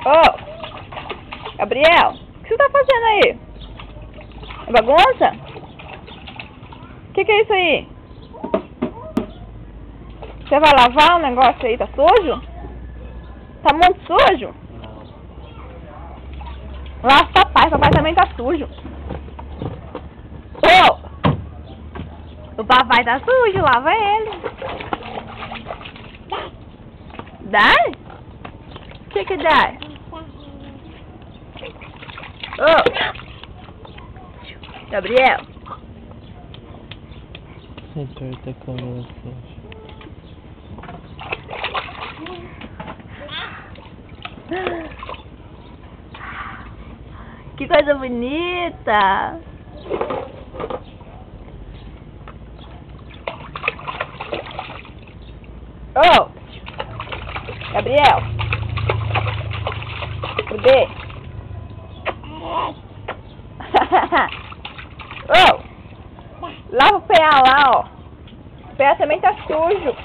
Ô, Gabriel, o que você tá fazendo aí? É bagunça? O que é isso aí? Você vai lavar o negócio aí? Tá sujo? Tá muito sujo? Lava o papai também tá sujo. Ô, o papai tá sujo, lava ele. Dá? O que dá? Ô, Gabriel. Aperta a câmera assim. Que coisa bonita! Ô, Gabriel, bebê. Ô, lava o pé lá, ó. O pé também tá sujo.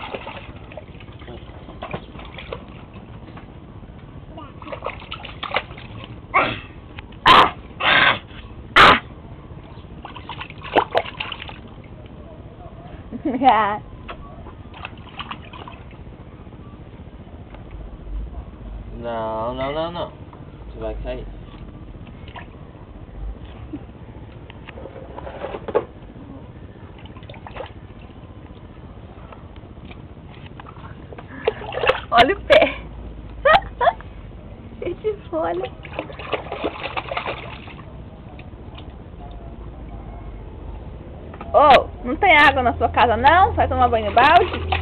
Não. Você vai cair. Olha o pé. Cheio de folha. Ô, não tem água na sua casa não? Vai tomar banho balde?